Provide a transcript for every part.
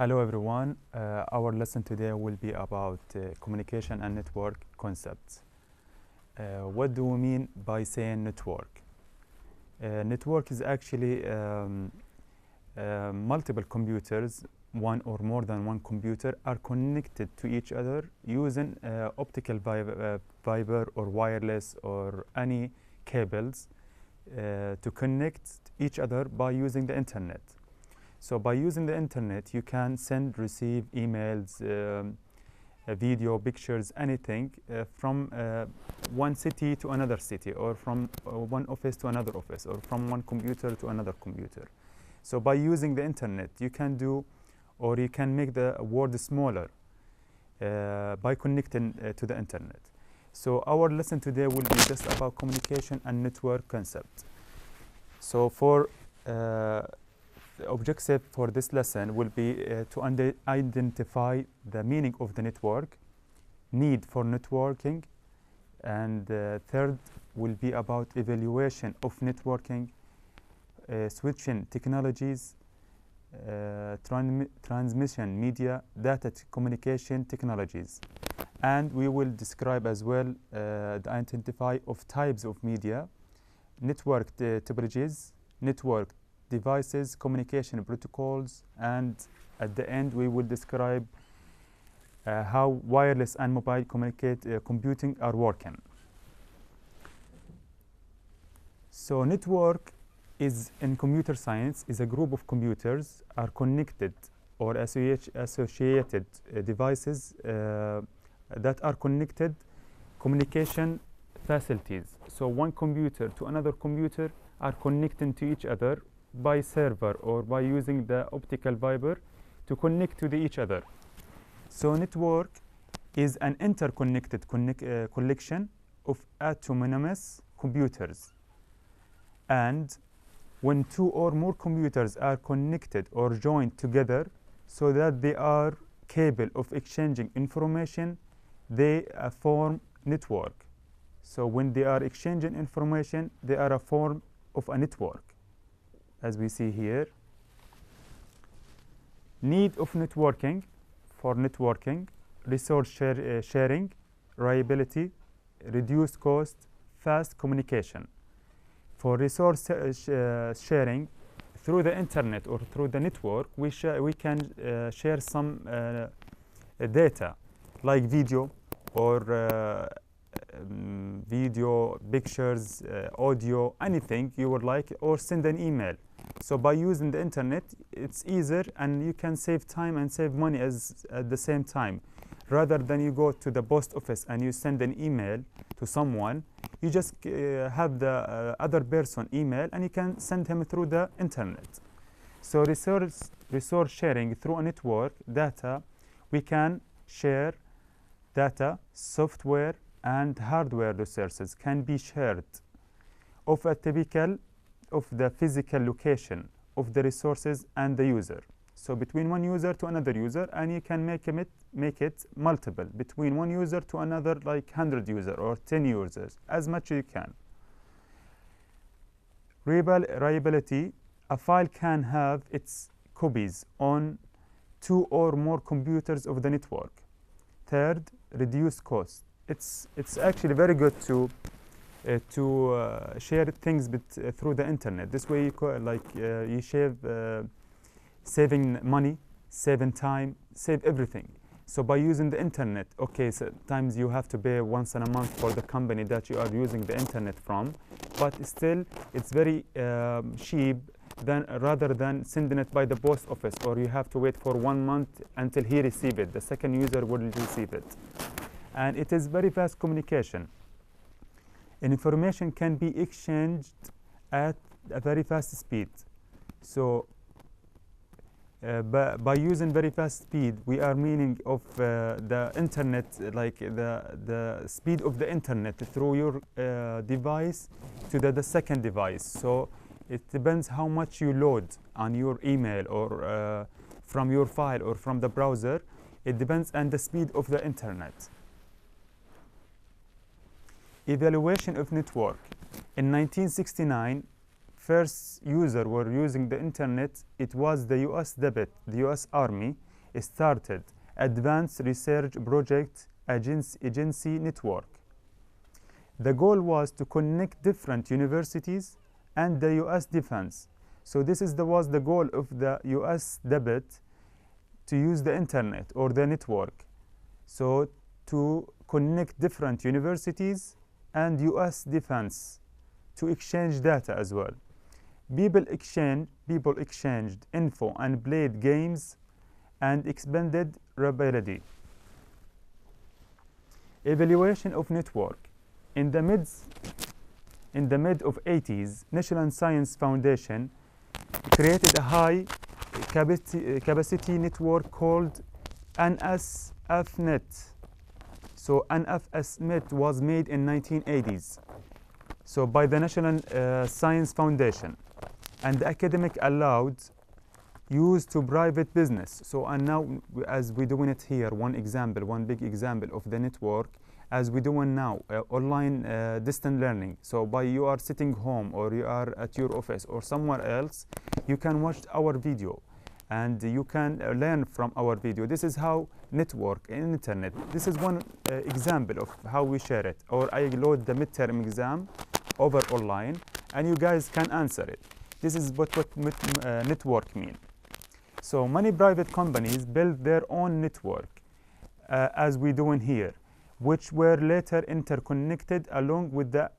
Hello everyone. Our lesson today will be about communication and network concepts. What do we mean by saying network? Network is actually multiple computers, one or more than one computer, are connected to each other using optical fiber or wireless or any cables to connect each other by using the internet. So by using the internet, you can send, receive emails, video, pictures, anything from one city to another city, or from one office to another office, or from one computer to another computer. So by using the internet, you can do, or you can make the world smaller by connecting to the internet. So our lesson today will be just about communication and network concept. So for the objective for this lesson will be to identify the meaning of the network, need for networking, and third will be about evaluation of networking, switching technologies, transmission media, data communication technologies. And we will describe as well the identify of types of media, network topologies, network devices, communication protocols, and at the end we will describe how wireless and mobile computing are working. So network is in computer science is a group of computers are connected or associated devices that are connected communication facilities. So one computer to another computer are connecting to each other by server or by using the optical fiber to connect to each other. So network is an interconnected collection of autonomous computers. And when two or more computers are connected or joined together so that they are capable of exchanging information, they form network. So when they are exchanging information, they are a form of a network. As we see here, need of networking for networking, resource sharing, reliability, reduced cost, fast communication. For resource sharing, through the internet or through the network, we can share some data like video or video, pictures, audio, anything you would like, or send an email. So by using the internet, it's easier and you can save time and save money at the same time. Rather than you go to the post office and you send an email to someone, you just have the other person email and you can send him through the internet. So resource sharing through a network data, we can share data, software, and hardware resources can be shared of a typical of the physical location of the resources and the user. So between one user to another user, and you can make it multiple between one user to another, like 100 users or 10 users, as much as you can. Reliability, a file can have its copies on two or more computers of the network. Third, reduced cost. It's actually very good to share things through the internet. This way, you saving money, saving time, save everything. So by using the internet, okay, sometimes you have to pay once in a month for the company that you are using the internet from, but still it's very cheap rather than sending it by the post office, or you have to wait for 1 month until he receives it. The second user will receive it. And it is very fast communication. And information can be exchanged at a very fast speed. So by using very fast speed, we are meaning of the internet, like the speed of the internet through your device to the second device. So it depends how much you load on your email or from your file or from the browser. It depends on the speed of the internet. Evaluation of network. In 1969, first user were using the internet. It was the US Army. started Advanced Research Project Agency Network. The goal was to connect different universities and the US defense. So this was the goal of the US debate, to use the internet or the network. So to connect different universities and US defense to exchange data as well. People exchanged info and played games and expanded rapidly. Evaluation of network. In the mid of 80s, National Science Foundation created a high capacity network called NSFnet. So NSFnet was made in 1980s. So by the National Science Foundation, and the academic allowed use to private business. So and now, as we're doing it here, one big example of the network, as we're doing now, online distant learning. So by you are sitting home or you are at your office or somewhere else, you can watch our video and you can learn from our video. This is how network and internet. This is one example of how we share it. Or I load the midterm exam over online and you guys can answer it. This is what network mean. So many private companies built their own network, as we're doing here, which were later interconnected along with the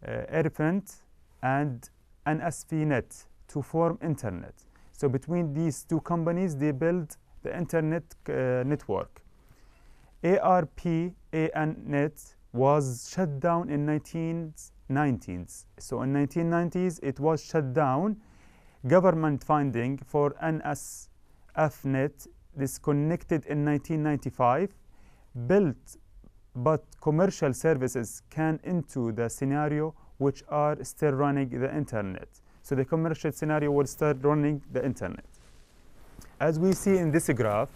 ARPANET and NSFnet to form internet. So between these two companies, they built the internet network. ARPANET was shut down in 1990s. So in 1990s, it was shut down. Government funding for NSFnet disconnected in 1995, built, but commercial services can into the scenario which are still running the internet. So the commercial scenario will start running the internet. As we see in this graph,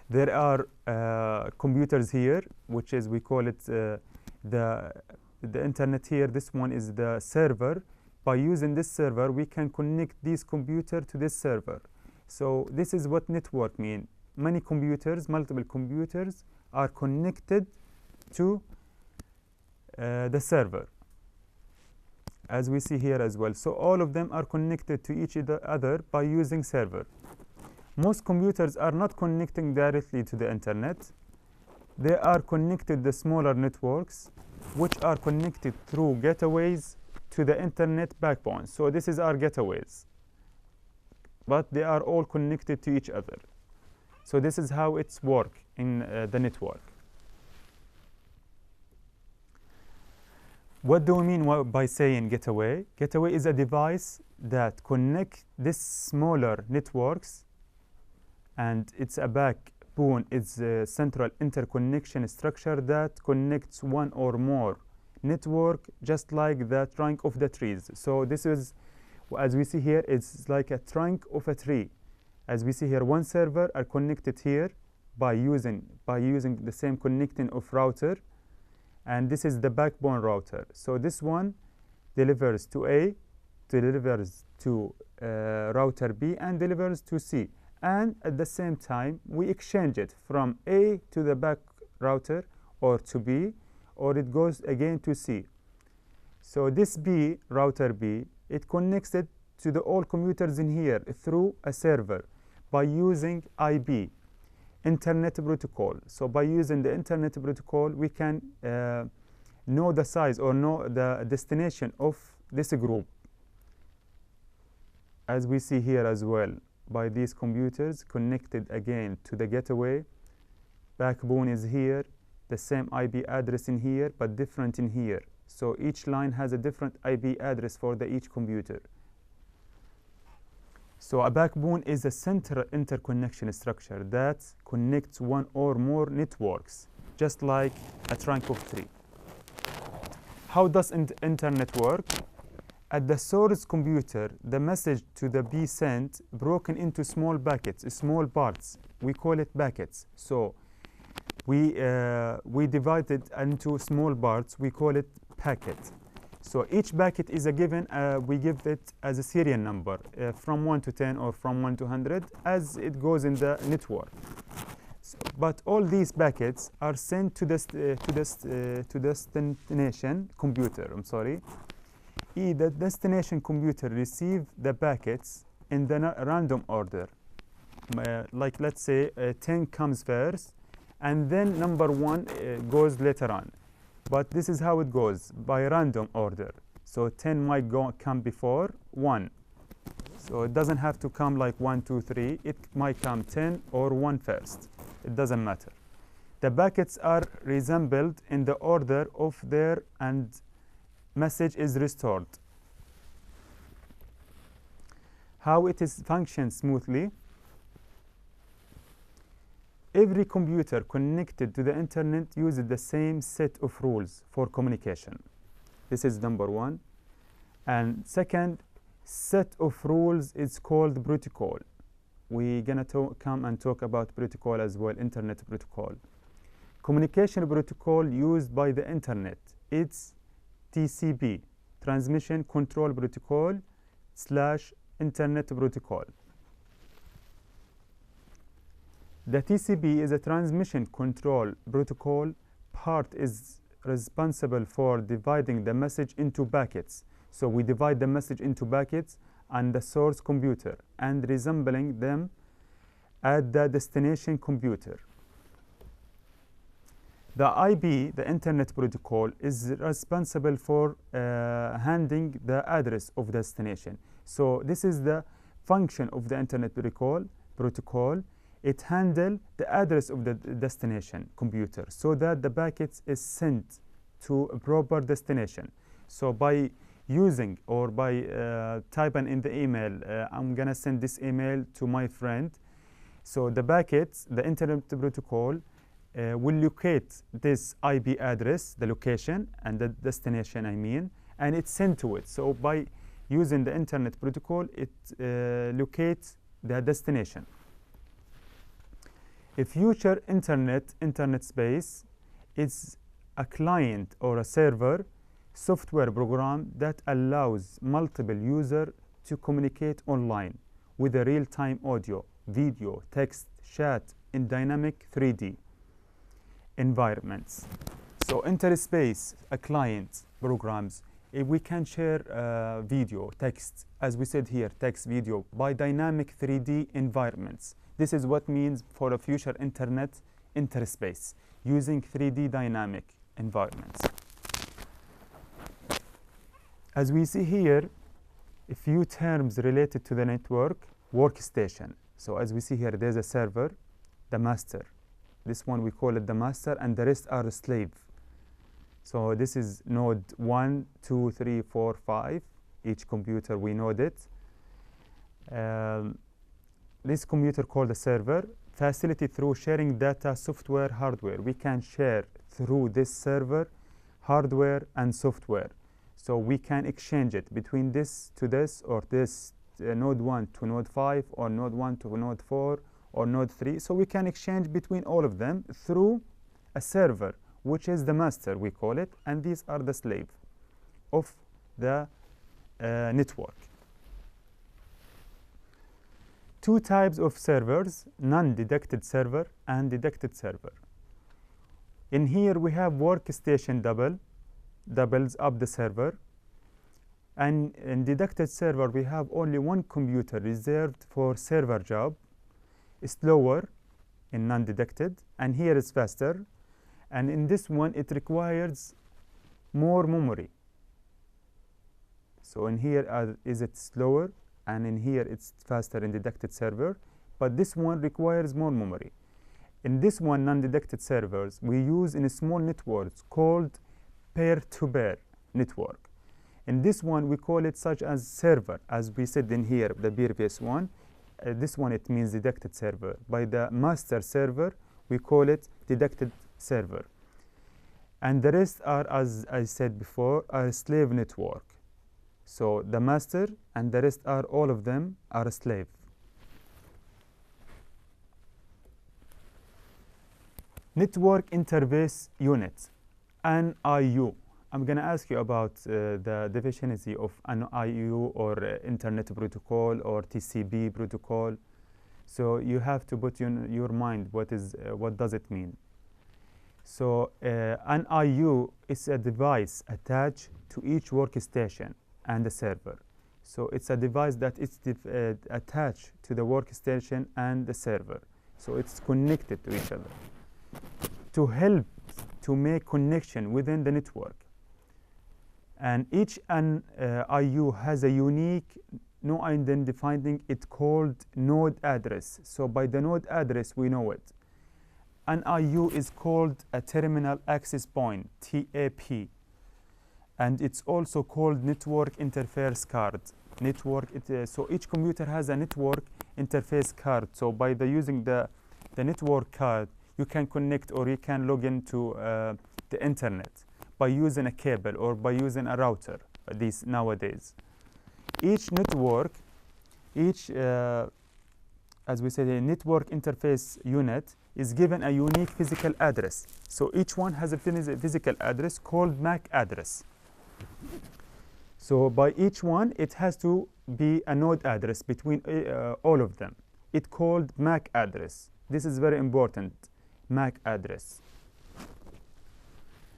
there are computers here, which is, we call it the internet here. This one is the server. By using this server, we can connect this computer to this server. So this is what network mean. Many computers, multiple computers, are connected to the server, as we see here as well. So all of them are connected to each other by using server. Most computers are not connecting directly to the internet. They are connected to smaller networks, which are connected through gateways to the internet backbone. So this is our gateways, but they are all connected to each other. So this is how it's work in the network. What do we mean by saying gateway? Gateway is a device that connects these smaller networks, and it's a backbone. It's a central interconnection structure that connects one or more network, just like the trunk of the trees. So this is, as we see here, it's like a trunk of a tree. As we see here, one server are connected here by using the same connecting of router, and this is the backbone router. So this one delivers to A, delivers to router B, and delivers to C. And at the same time, we exchange it from A to the back router, or to B, or it goes again to C. So this B, router B, it connects it to the all computers in here through a server by using IB, Internet Protocol. So by using the Internet Protocol, we can know the size or know the destination of this group, as we see here as well, by these computers connected again to the gateway. Backbone is here, the same IB address in here, but different in here. So each line has a different IB address for each computer. So a backbone is a central interconnection structure that connects one or more networks, just like a trunk of tree. How does internet work? At the source computer, the message to the B sent broken into small packets, small parts. We call it packets. So we divide it into small parts. We call it packet. So each packet is a given, we give it as a serial number from 1 to 10 or from 1 to 100 as it goes in the network. So, but all these packets are sent to the destination computer. The destination computer receives the packets in the random order. Like let's say 10 comes first, and then number 1 goes later on. But this is how it goes, by random order. So 10 might come before 1. So it doesn't have to come like 1, 2, 3. It might come 10 or 1 first. It doesn't matter. The packets are reassembled in the order of their and message is restored. How it is functions smoothly. Every computer connected to the internet uses the same set of rules for communication. This is number 1. And second, set of rules is called protocol. We're going to come and talk about protocol as well, internet protocol. Communication protocol used by the internet. It's TCP, Transmission Control Protocol / Internet Protocol. The TCP is a transmission control protocol. Part is responsible for dividing the message into packets. So we divide the message into packets on the source computer and resembling them at the destination computer. The IB, the Internet Protocol, is responsible for handling the address of destination. So this is the function of the Internet protocol. It handles the address of the destination computer so that the packets is sent to a proper destination. So by using or by typing in the email, I'm going to send this email to my friend. So the packets, the Internet protocol, will locate this IP address, the location, and the destination, and it's sent to it. So by using the Internet protocol, it locates the destination. A future internet space is a client or a server software program that allows multiple users to communicate online with a real-time audio, video, text, chat in dynamic 3D environments. So interspace, a client programs, we can share video, text, as we said here, text, video, by dynamic 3D environments. This is what means for a future internet interspace, using 3D dynamic environments. As we see here, a few terms related to the network. Workstation. So as we see here, there's a server, the master. This one we call it the master, and the rest are a slave. So this is node 1, 2, 3, 4, 5. Each computer we node it. This computer called a server, facility through sharing data, software, hardware. We can share through this server hardware and software. So we can exchange it between this to this, or this node 1 to node 5, or node 1 to node 4, or node 3. So we can exchange between all of them through a server, which is the master, we call it, and these are the slave of the network. Two types of servers, non-detected server and detected server. In here we have workstation doubles up the server, and in detected server we have only one computer reserved for server job. It's slower in non-detected, and here it's faster, and in this one it requires more memory. So in here is it slower, and in here it's faster in detected server, but this one requires more memory. In this one, non-detected servers, we use in a small networks called peer-to-peer network. In this one, we call it such as server, as we said in here, the previous one. This one, it means detected server. By the master server, we call it detected server. And the rest are, as I said before, are slave network. So the master and the rest are, all of them are a slave. Network Interface Unit, NIU. I'm going to ask you about the deficiency of an IU or Internet Protocol or TCP protocol. So you have to put in your mind what does it mean. So an IU is a device attached to each workstation and the server. So it's a device that is attached to the workstation and the server. So it's connected to each other to help to make connection within the network. And each IU has a unique no identifying it called node address. So by the node address we know it. An IU is called a terminal access point, TAP. And it's also called network interface card. So each computer has a network interface card. So by using the network card, you can connect or you can log into the internet by using a cable or by using a router. These nowadays, each network, as we said, a network interface unit is given a unique physical address. So each one has a physical address called MAC address. So by each one, it has to be a node address between all of them. It's called MAC address. This is very important, MAC address.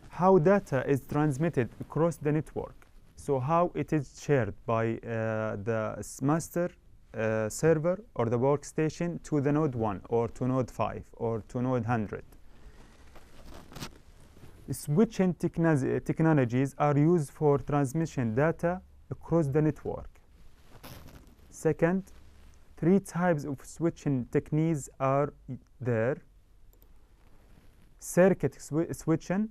How data is transmitted across the network. So how it is shared by the master server or the workstation to the node 1 or to node 5 or to node 100. Switching technologies are used for transmission data across the network. Second, 3 types of switching techniques are there. Circuit switching,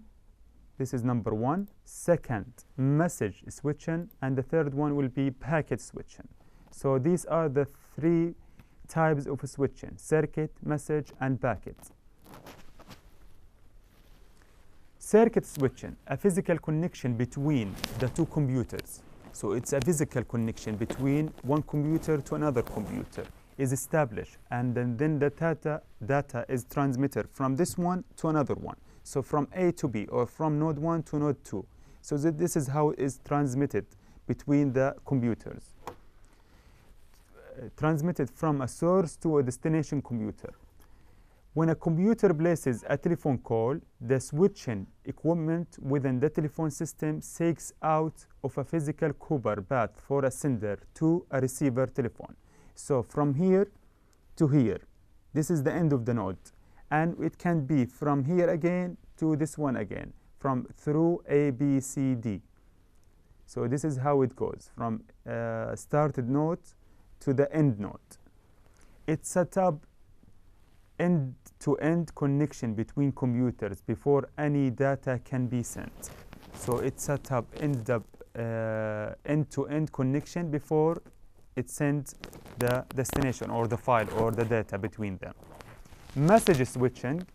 this is number 1. Second, message switching, and the third one will be packet switching. So these are the 3 types of switching: circuit, message, and packet. Circuit switching, a physical connection between the 2 computers. So it's a physical connection between one computer to another computer is established, and then the data is transmitted from this one to another one. So from A to B, or from node 1 to node 2. So this is how it is transmitted between the computers. Transmitted from a source to a destination computer. When a computer places a telephone call, the switching equipment within the telephone system seeks out of a physical Cooper path for a sender to a receiver telephone. So from here to here, this is the end of the node. And it can be from here again to this one again, through A, B, C, D. So this is how it goes, from started node to the end node. It set up end-to-end connection between computers before any data can be sent. So it set up end-to-end connection before it sends the destination or the file or the data between them. Message switching,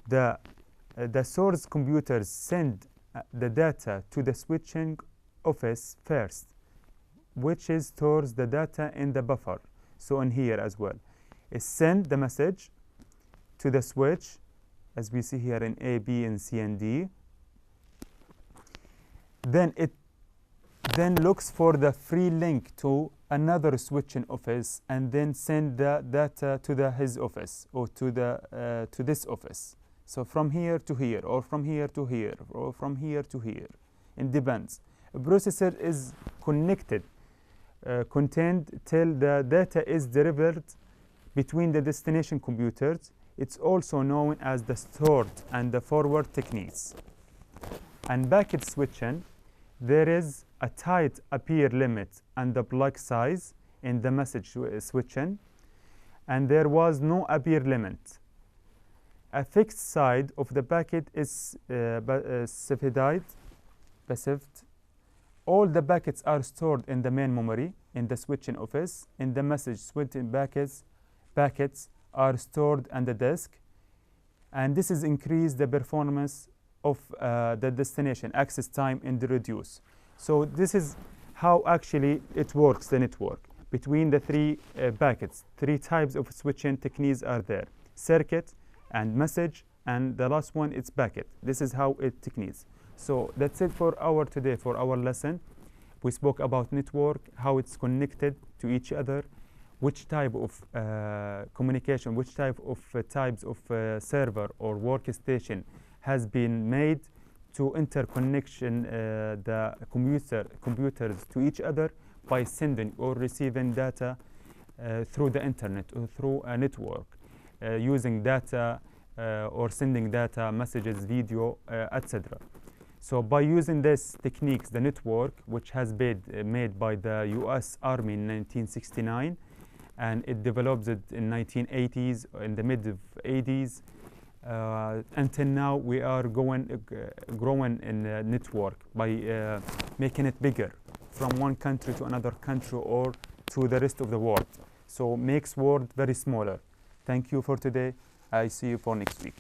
the source computers send the data to the switching office first, which stores the data in the buffer. So in here as well, it sends the message to the switch, as we see here in A, B, and C, and D. Then it looks for the free link to another switching office, and then send the data to his office or to this office. So from here to here, or from here to here, or from here to here. It depends. A processor is contained till the data is delivered between the destination computers. It's also known as the stored and the forward techniques. And packet switching, there is a tight appear limit and the block size in the message switching, and there was no appear limit. A fixed side of the packet is specified. All the packets are stored in the main memory in the switching office. In the message switching packets are stored on the disk, and this is increase the performance of the destination access time and the reduce. So this is how actually it works, the network between the 3 packets. 3 types of switching techniques are there: circuit and message, and the last one is packet. This is how it techniques. So that's it for our today, for our lesson. We spoke about network, how it's connected to each other, which type of communication, which type of types of server or workstation has been made to interconnection the computers to each other by sending or receiving data through the internet or through a network, using data or sending data, messages, video, etc. So by using these techniques, the network, which has been made by the US Army in 1969, and it developed it in 1980s, in the mid of 80s, until now we are growing in a network by making it bigger from one country to another country or to the rest of the world. So makes world very smaller. Thank you for today. I see you for next week.